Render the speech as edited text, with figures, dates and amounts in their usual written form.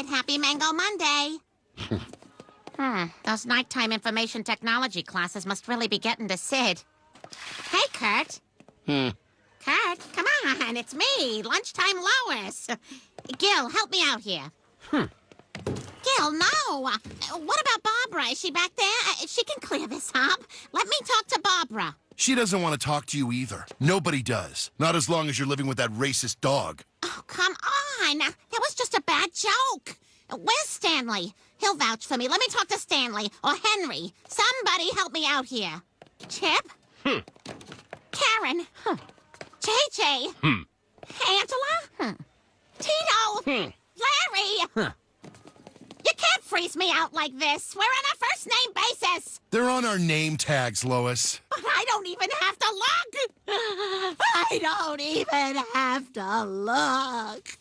Kid. Happy Mango Monday. Those nighttime information technology classes must really be getting to Sid. Hey, Kurt. Kurt, come on. It's me, Lunchtime Lois. Gil, help me out here. Gil, no. What about Barbara? Is she back there? She can clear this up. Let me talk to Barbara. She doesn't want to talk to you either. Nobody does. Not as long as you're living with that racist dog. Oh, come on. That was just a bad joke. Where's Stanley? He'll vouch for me. Let me talk to Stanley or Henry. Somebody help me out here. Chip? Karen? JJ? Angela? Tito? Larry? You can't freeze me out like this. We're on a first-name basis. They're on our name tags, Lois. But I don't even have to look. I don't even have to look.